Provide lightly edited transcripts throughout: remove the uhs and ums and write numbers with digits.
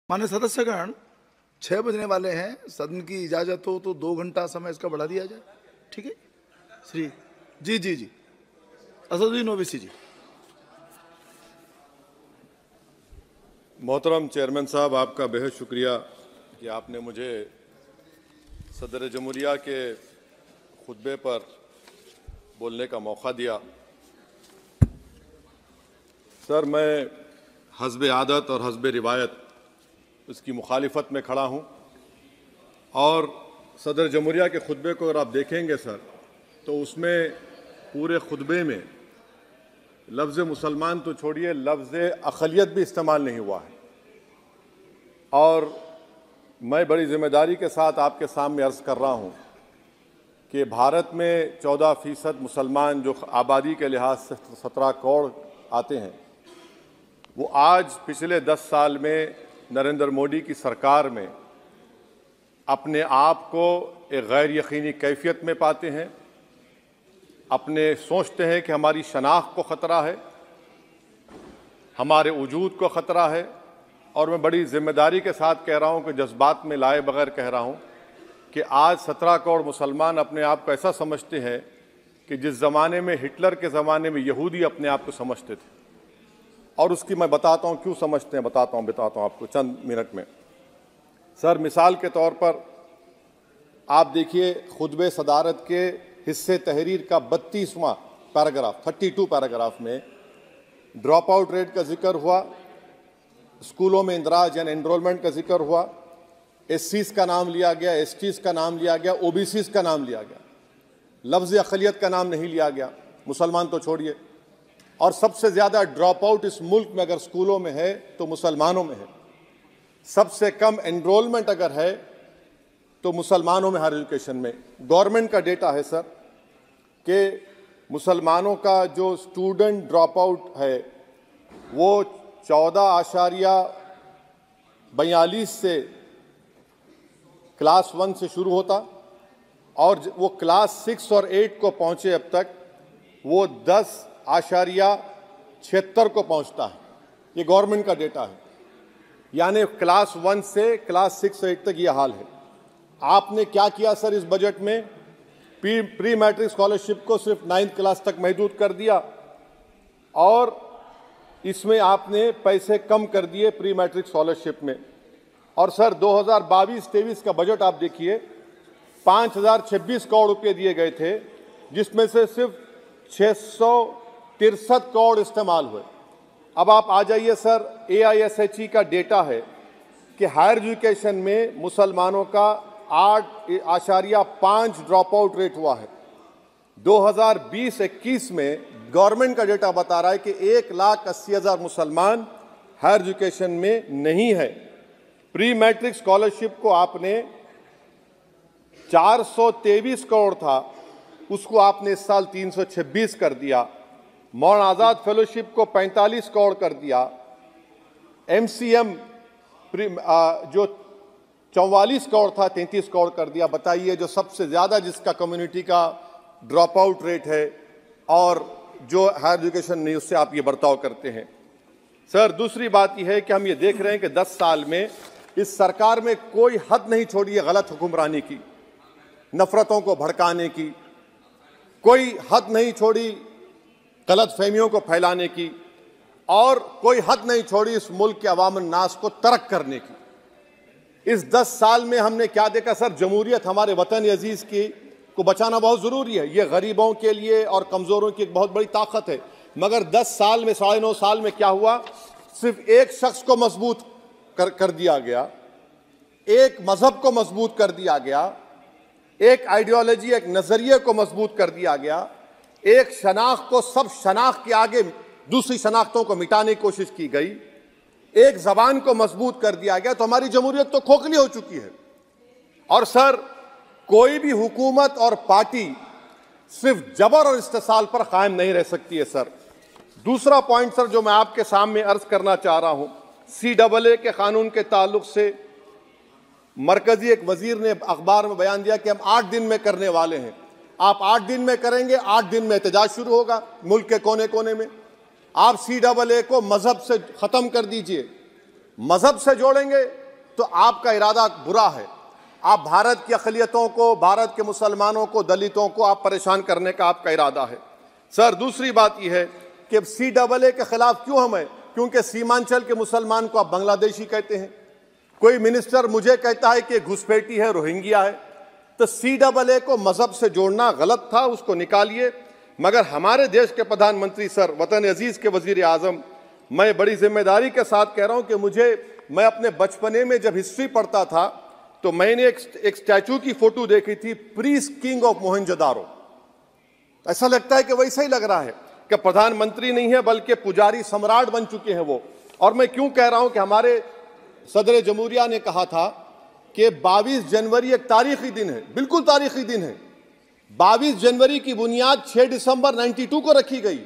माननीय सदस्यगण, 6 बजने वाले हैं। सदन की इजाजत हो तो 2 घंटा समय इसका बढ़ा दिया जाए। ठीक है श्री जी असदुद्दीन ओवैसी जी। मोहतरम चेयरमैन साहब, आपका बेहद शुक्रिया कि आपने मुझे सदर जमहूरिया के खुतबे पर बोलने का मौका दिया। सर, मैं हस्ब आदत और हस्ब रिवायत उसकी मुखालिफत में खड़ा हूँ और सदर जमहूरिया के खुतबे को अगर आप देखेंगे सर, तो उसमें पूरे खुतबे में लफ्ज़ मुसलमान तो छोड़िए, लफ्ज़ अक़लियत भी इस्तेमाल नहीं हुआ है। और मैं बड़ी ज़िम्मेदारी के साथ आपके सामने अर्ज़ कर रहा हूँ कि भारत में 14% मुसलमान जो आबादी के लिहाज से 17 करोड़ आते हैं, वो आज पिछले 10 साल में नरेंद्र मोदी की सरकार में अपने आप को एक गैर यकीनी कैफियत में पाते हैं। अपने सोचते हैं कि हमारी शनाख्त को ख़तरा है, हमारे वजूद को ख़तरा है। और मैं बड़ी ज़िम्मेदारी के साथ कह रहा हूँ कि जज्बात में लाए बगैर कह रहा हूँ कि आज 17 करोड़ मुसलमान अपने आप को ऐसा समझते हैं कि जिस ज़माने में हिटलर के ज़माने में यहूदी अपने आप को समझते थे। और उसकी मैं बताता हूँ क्यों समझते हैं, बताता हूँ आपको चंद मिनट में। सर, मिसाल के तौर पर आप देखिए, खुतबे सदारत के हिस्से तहरीर का 32वां पैराग्राफ 32 पैराग्राफ में ड्रॉप आउट रेट का जिक्र हुआ, स्कूलों में इंदराज यानी एनरोलमेंट का जिक्र हुआ, एससीज का नाम लिया गया, एसटीज का नाम लिया गया, ओबीसीज का नाम लिया गया, लफ्ज़ अक़लियत का नाम नहीं लिया गया, मुसलमान तो छोड़िए। और सबसे ज़्यादा ड्रॉप आउट इस मुल्क में अगर स्कूलों में है तो मुसलमानों में है। सबसे कम एनरोलमेंट अगर है तो मुसलमानों में हायर एजुकेशन में। गवर्नमेंट का डेटा है सर कि मुसलमानों का जो स्टूडेंट ड्रॉप आउट है वो 14.42 से क्लास 1 से शुरू होता और वो क्लास 6 और 8 को पहुँचे अब तक वो 10.76 को पहुँचता है। ये गवर्नमेंट का डेटा है, यानी क्लास 1 से क्लास 6 8 तक ये हाल है। आपने क्या किया सर इस बजट में? प्री मैट्रिक स्कॉलरशिप को सिर्फ 9th क्लास तक महदूद कर दिया और इसमें आपने पैसे कम कर दिए प्री मैट्रिक स्कॉलरशिप में। और सर 2022-23 का बजट आप देखिए, 5026 करोड़ रुपए दिए गए थे, जिसमें से सिर्फ 663 करोड़ इस्तेमाल हुए। अब आप आ जाइए सर, AISHE का डेटा है कि हायर एजुकेशन में मुसलमानों का 8.5 ड्रॉप आउट रेट हुआ है। 2020-21 में गवर्नमेंट का डेटा बता रहा है कि 1,80,000 मुसलमान हायर एजुकेशन में नहीं है। प्री मैट्रिक स्कॉलरशिप को आपने 423 करोड़ था, उसको आपने इस साल 326 कर दिया। मौलाना आज़ाद फेलोशिप को 45 करोड़ कर दिया। MCM जो 44 करोड़ था 33 करोड़ कर दिया। बताइए, जो सबसे ज़्यादा जिसका कम्युनिटी का ड्रॉप आउट रेट है और जो हायर एजुकेशन नहीं, उससे आप ये बर्ताव करते हैं। सर, दूसरी बात यह है कि हम ये देख रहे हैं कि 10 साल में इस सरकार में कोई हद नहीं छोड़ी है गलत हुक्मरानी की, नफरतों को भड़काने की, कोई हद नहीं छोड़ी गलत फहमियों को फैलाने की, और कोई हद नहीं छोड़ी इस मुल्क के अवाम नास को तर्क करने की। इस 10 साल में हमने क्या देखा सर? जमहूरियत हमारे वतन अजीज की को बचाना बहुत ज़रूरी है। ये गरीबों के लिए और कमज़ोरों की एक बहुत बड़ी ताकत है। मगर 10 साल में 9.5 साल में क्या हुआ? सिर्फ एक शख्स को मजबूत कर दिया गया, एक मजहब को मजबूत कर दिया गया, एक आइडियोलॉजी, एक नज़रिए को मजबूत कर दिया गया, एक शनाख्त को सब शनाख्त के आगे दूसरी शनाख्तों को मिटाने की कोशिश की गई, एक ज़बान को मजबूत कर दिया गया। तो हमारी जमहूरियत तो खोखली हो चुकी है। और सर, कोई भी हुकूमत और पार्टी सिर्फ जबर और इस्तेसाल पर कायम नहीं रह सकती है सर। दूसरा पॉइंट सर जो मैं आपके सामने अर्ज करना चाह रहा हूं, CAA के कानून के ताल्लुक से मरकजी एक वजीर ने अखबार में बयान दिया कि हम 8 दिन में करने वाले हैं। आप 8 दिन में करेंगे, 8 दिन में एहतजाज शुरू होगा मुल्क के कोने कोने में। आप CAA को मजहब से खत्म कर दीजिए, मजहब से जोड़ेंगे तो आपका इरादा बुरा है। आप भारत की अक़लियतों को, भारत के मुसलमानों को, दलितों को आप परेशान करने का आपका इरादा है। सर, दूसरी बात यह है कि CAA के खिलाफ क्यों हम हैं? क्योंकि सीमांचल के मुसलमान को आप बांग्लादेशी कहते हैं। कोई मिनिस्टर मुझे कहता है कि घुसपैठी है, रोहिंग्या है। तो CAA को मजहब से जोड़ना गलत था, उसको निकालिए। मगर हमारे देश के प्रधानमंत्री सर, वतन अजीज के वजीर आजम, मैं बड़ी जिम्मेदारी के साथ कह रहा हूं कि मैं अपने बचपने में जब हिस्ट्री पढ़ता था तो मैंने एक स्टैचू की फोटो देखी थी, प्रीस्ट किंग ऑफ मोहनजोदारो। ऐसा लगता है कि वैसा ही लग रहा है कि प्रधानमंत्री नहीं है बल्कि पुजारी सम्राट बन चुके हैं वो। और मैं क्यों कह रहा हूं कि हमारे सदर जमहूरिया ने कहा था कि 22 जनवरी एक तारीखी दिन है, बिल्कुल तारीखी दिन है। 22 जनवरी की बुनियाद 6 दिसंबर 92 को रखी गई।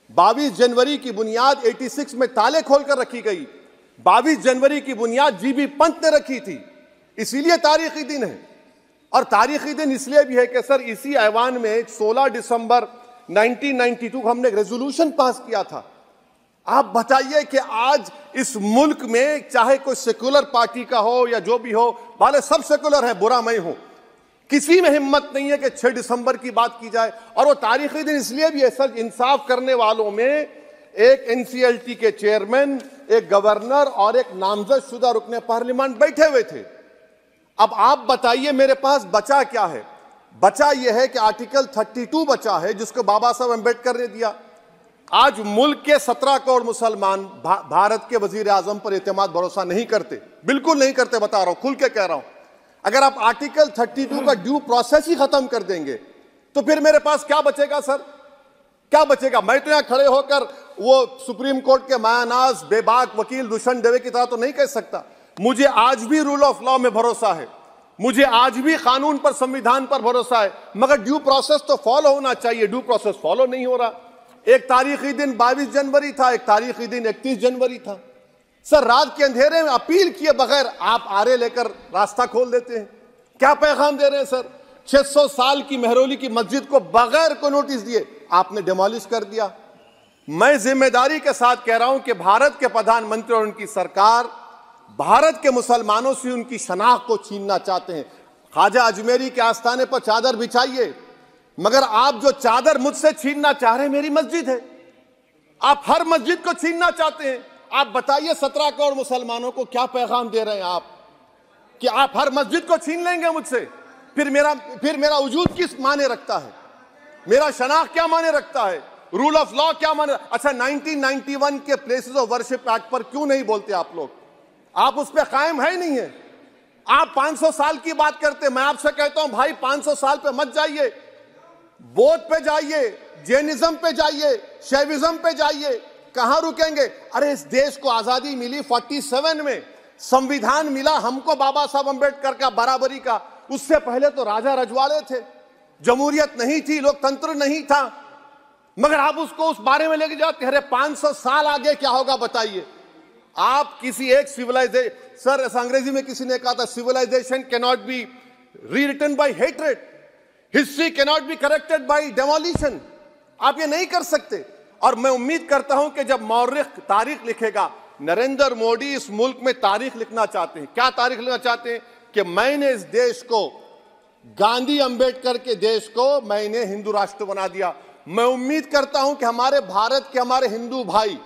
22 जनवरी की बुनियाद 86 में ताले खोलकर रखी गई। 22 जनवरी की बुनियाद GB पंत ने रखी थी। इसीलिए तारीखी दिन है। और तारीखी दिन इसलिए भी है कि सर, इसी ऐवान में 16 दिसंबर 1992 को हमने एक रेजोल्यूशन पास किया था। आप बताइए कि आज इस मुल्क में चाहे कोई सेकुलर पार्टी का हो या जो भी हो, वाले सब सेकुलर है, बुरा मैं हूं, किसी में हिम्मत नहीं है कि 6 दिसंबर की बात की जाए। और वो तारीखी दिन इसलिए भी है सर, इंसाफ करने वालों में एक NCLT के चेयरमैन, एक गवर्नर और एक नामजद शुदा रुकने पार्लियामेंट बैठे हुए थे। अब आप बताइए मेरे पास बचा क्या है? बचा यह है कि आर्टिकल 32 बचा है, जिसको बाबा साहब अम्बेडकर ने दिया। आज मुल्क के 17 करोड़ मुसलमान भारत के वजीर आजम पर एतमाद भरोसा नहीं करते, बिल्कुल नहीं करते, बता रहा हूं, खुल के कह रहा हूं। अगर आप आर्टिकल 32 का ड्यू प्रोसेस ही खत्म कर देंगे तो फिर मेरे पास क्या बचेगा सर? क्या बचेगा? मैं तो यहां खड़े होकर वो सुप्रीम कोर्ट के मायानाज बेबाक वकील दुष्यंत दवे की तरह तो नहीं कह सकता। मुझे आज भी रूल ऑफ लॉ में भरोसा है, मुझे आज भी कानून पर, संविधान पर भरोसा है, मगर ड्यू प्रोसेस तो फॉलो होना चाहिए। ड्यू प्रोसेस फॉलो नहीं हो रहा। एक तारीखी दिन 22 जनवरी था, एक तारीखी दिन 31 जनवरी था। सर, रात के अंधेरे में अपील किए बगैर आप आरे लेकर रास्ता खोल देते हैं। क्या पैगाम दे रहे हैं सर? 600 साल की मेहरौली की मस्जिद को बगैर को नोटिस दिए आपने डिमोलिश कर दिया। मैं जिम्मेदारी के साथ कह रहा हूं कि भारत के प्रधानमंत्री और उनकी सरकार भारत के मुसलमानों से उनकी शनाख्त को छीनना चाहते हैं। ख्वाजा अजमेरी के आस्थाने पर चादर बिछाइए, मगर आप जो चादर मुझसे छीनना चाह रहे हैं, मेरी मस्जिद है, आप हर मस्जिद को छीनना चाहते हैं। आप बताइए 17 करोड़ मुसलमानों को क्या पैगाम दे रहे हैं आप कि आप हर मस्जिद को छीन लेंगे मुझसे? फिर मेरा वजूद किस माने रखता है? मेरा शनाख्त क्या माने रखता है? रूल ऑफ लॉ क्या माने? अच्छा, 1991 के प्लेसेस ऑफ वर्शिप एक्ट पर क्यों नहीं बोलते आप लोग? आप उस पर कायम है नहीं है। आप 500 साल की बात करते, मैं आपसे कहता हूं भाई 500 साल पे मत जाइए, बौद्ध पे जाइए, जैनिज्म पे जाइए, शैविज्म पे जाइए, कहां रुकेंगे? अरे इस देश को आजादी मिली 47 में, संविधान मिला हमको बाबा साहब अम्बेडकर का, बराबरी का। उससे पहले तो राजा रजवाड़े थे, जमहूरियत नहीं थी, लोकतंत्र नहीं था, मगर आप उसको उस बारे में लेके जाते। अरे 500 साल आगे क्या होगा बताइए? आप किसी एक सिविलाइजेशन, सर ऐसा अंग्रेजी में किसी ने कहा था, civilisation can not be rewritten by hatred, history can not be corrected by demolition. आप ये नहीं कर सकते। और मैं उम्मीद करता हूं कि जब मौर्रिख तारीख लिखेगा, नरेंद्र मोदी इस मुल्क में तारीख लिखना चाहते हैं। क्या तारीख लिखना चाहते हैं? कि मैंने इस देश को, गांधी अंबेडकर के देश को मैंने हिंदू राष्ट्र बना दिया। मैं उम्मीद करता हूं कि हमारे भारत के हमारे हिंदू भाई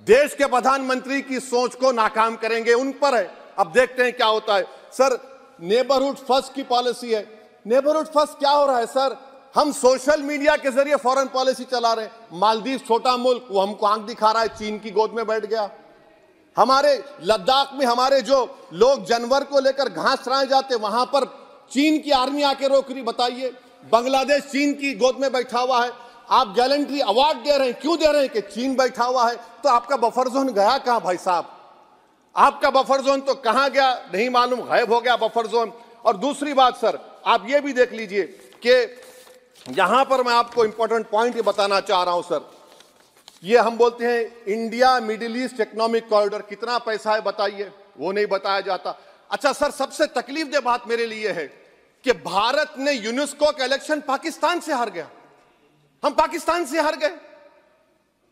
देश के प्रधानमंत्री की सोच को नाकाम करेंगे, उन पर है। अब देखते हैं क्या होता है। सर, नेबरहुड फर्स्ट की पॉलिसी है। नेबरहुड फर्स्ट क्या हो रहा है सर? हम सोशल मीडिया के जरिए फॉरेन पॉलिसी चला रहे हैं। मालदीव छोटा मुल्क, वो हमको आंख दिखा रहा है, चीन की गोद में बैठ गया। हमारे लद्दाख में हमारे जो लोग जानवर को लेकर घास चराए जाते, वहां पर चीन की आर्मी आके रोक रही। बताइए, बांग्लादेश चीन की गोद में बैठा हुआ है। आप गैलेंट्री अवार्ड दे रहे हैं, क्यों दे रहे हैं? कि चीन बैठा हुआ है। तो आपका बफर जोन गया कहां भाई साहब? आपका बफर जोन तो कहां गया नहीं मालूम, गायब हो गया बफर जोन। और दूसरी बात सर, आप ये भी देख लीजिए कि यहां पर मैं आपको इंपॉर्टेंट पॉइंट ये बताना चाह रहा हूं सर। ये हम बोलते हैं India middle east economic corridor, कितना पैसा है बताइए? वो नहीं बताया जाता। अच्छा सर, सबसे तकलीफ दे बात मेरे लिए है कि भारत ने यूनेस्को का इलेक्शन पाकिस्तान से हार गया। हम पाकिस्तान से हार गए,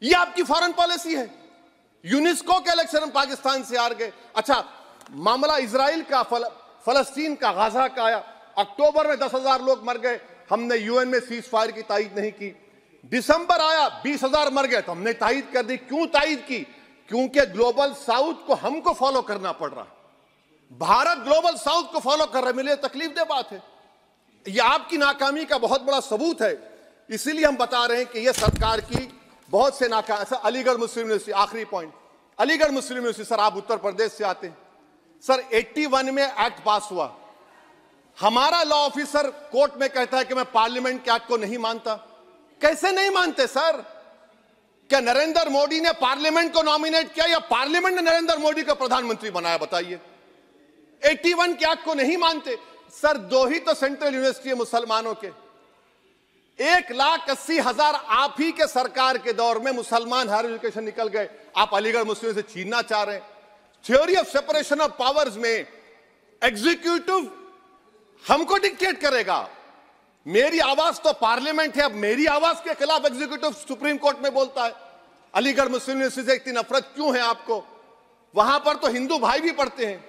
ये आपकी फॉरेन पॉलिसी है। यूनेस्को के इलेक्शन हम पाकिस्तान से हार गए। अच्छा, मामला इजराइल का, फलस्तीन का, गाजा का आया। अक्टूबर में 10,000 लोग मर गए, हमने यूएन में सीज फायर की तायीद नहीं की। दिसंबर आया, 20,000 मर गए, तो हमने तायीद कर दी। क्यों तायीद की? क्योंकि ग्लोबल साउथ को हमको फॉलो करना पड़ रहा है। भारत ग्लोबल साउथ को फॉलो कर रहे, मेरे लिए तकलीफदेह बात है। यह आपकी नाकामी का बहुत बड़ा सबूत है। इसीलिए हम बता रहे हैं कि यह सरकार की बहुत से नाकाम। अलीगढ़ मुस्लिम यूनिवर्सिटी, आखिरी पॉइंट, अलीगढ़ मुस्लिम यूनिवर्सिटी। सर, आप उत्तर प्रदेश से आते हैं। सर, 81 में एक्ट पास हुआ। हमारा लॉ ऑफिसर कोर्ट में कहता है कि मैं पार्लियामेंट के एक्ट को नहीं मानता। कैसे नहीं मानते सर? क्या नरेंद्र मोदी ने पार्लियामेंट को नॉमिनेट किया या पार्लियामेंट ने नरेंद्र मोदी को प्रधानमंत्री बनाया? बताइए। 81 के एक्ट को नहीं मानते। सर, 2 ही तो सेंट्रल यूनिवर्सिटी है मुसलमानों के। 1,80,000 आप ही के सरकार के दौर में मुसलमान हायर एजुकेशन निकल गए। आप अलीगढ़ मुस्लिम से छीनना चाह रहे हैं। Theory of separation of powers में एग्जीक्यूटिव हमको डिक्टेट करेगा। मेरी आवाज तो पार्लियामेंट है, अब मेरी आवाज के खिलाफ एग्जीक्यूटिव सुप्रीम कोर्ट में बोलता है। अलीगढ़ मुस्लिम यूनिवर्सिटी से इतनी नफरत क्यों है आपको? वहां पर तो हिंदू भाई भी पढ़ते हैं।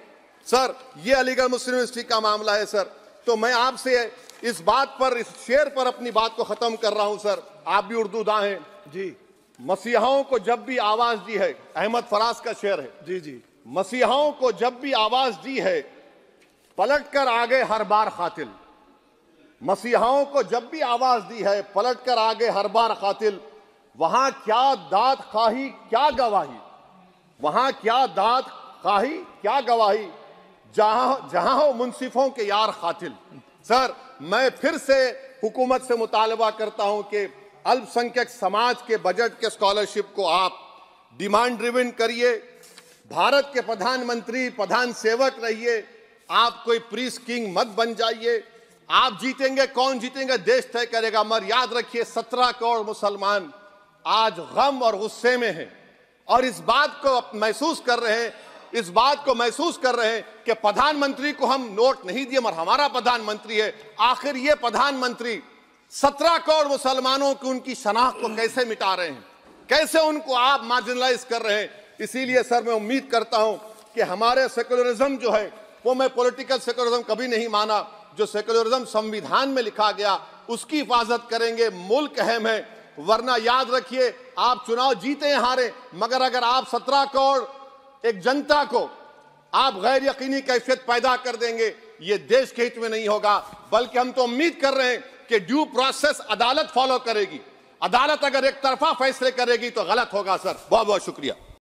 सर, ये अलीगढ़ मुस्लिम यूनिवर्सिटी का मामला है सर। तो मैं आपसे इस बात पर, इस शेर पर अपनी बात को खत्म कर रहा हूं सर। आप भी उर्दूदां हैं जी। मसीहाओं को जब भी आवाज दी है, अहमद फराज का शेर है जी जी। मसीहाओं को जब भी आवाज दी है, पलट कर आ गए हर बार कातिल। मसीहाओं को जब भी आवाज दी है, पलट कर आ गए हर बार कातिल। वहां क्या दाद खाही क्या गवाही, वहां क्या दाद खाही क्या गवाही, जहां हो मुंसिफों के यार कातिल। सर, मैं फिर से हुकूमत से मुतालबा करता हूं कि अल्पसंख्यक समाज के बजट के स्कॉलरशिप को आप डिमांड ड्रिवन करिए। भारत के प्रधानमंत्री प्रधान सेवक रहिए। आप कोई प्रीस किंग मत बन जाइए। आप जीतेंगे, कौन जीतेंगे देश तय करेगा। मगर याद रखिए, 17 करोड़ मुसलमान आज गम और गुस्से में हैं और इस बात को महसूस कर रहे हैं, इस बात को महसूस कर रहे हैं कि प्रधानमंत्री को हम नोट नहीं दिए, मगर हमारा प्रधानमंत्री है। आखिर ये प्रधानमंत्री 17 करोड़ मुसलमानों की उनकी शनाख्त को कैसे मिटा रहे हैं, कैसे उनको आप मार्जिनलाइज कर रहे हैं। इसीलिए सर, मैं उम्मीद करता हूं कि हमारे सेकुलरिज्म जो है, वो मैं पॉलिटिकल सेकुलरिज्म कभी नहीं माना। जो सेकुलरिज्म संविधान में लिखा गया, उसकी हिफाजत करेंगे। मुल्क अहम है, वरना याद रखिए, आप चुनाव जीते हैं हारे, मगर अगर आप 17 करोड़ एक जनता को आप गैर यकीनी कैफियत पैदा कर देंगे, ये देश के हित में नहीं होगा। बल्कि हम तो उम्मीद कर रहे हैं कि ड्यू प्रोसेस अदालत फॉलो करेगी। अदालत अगर एक तरफा फैसले करेगी तो गलत होगा। सर, बहुत बहुत शुक्रिया।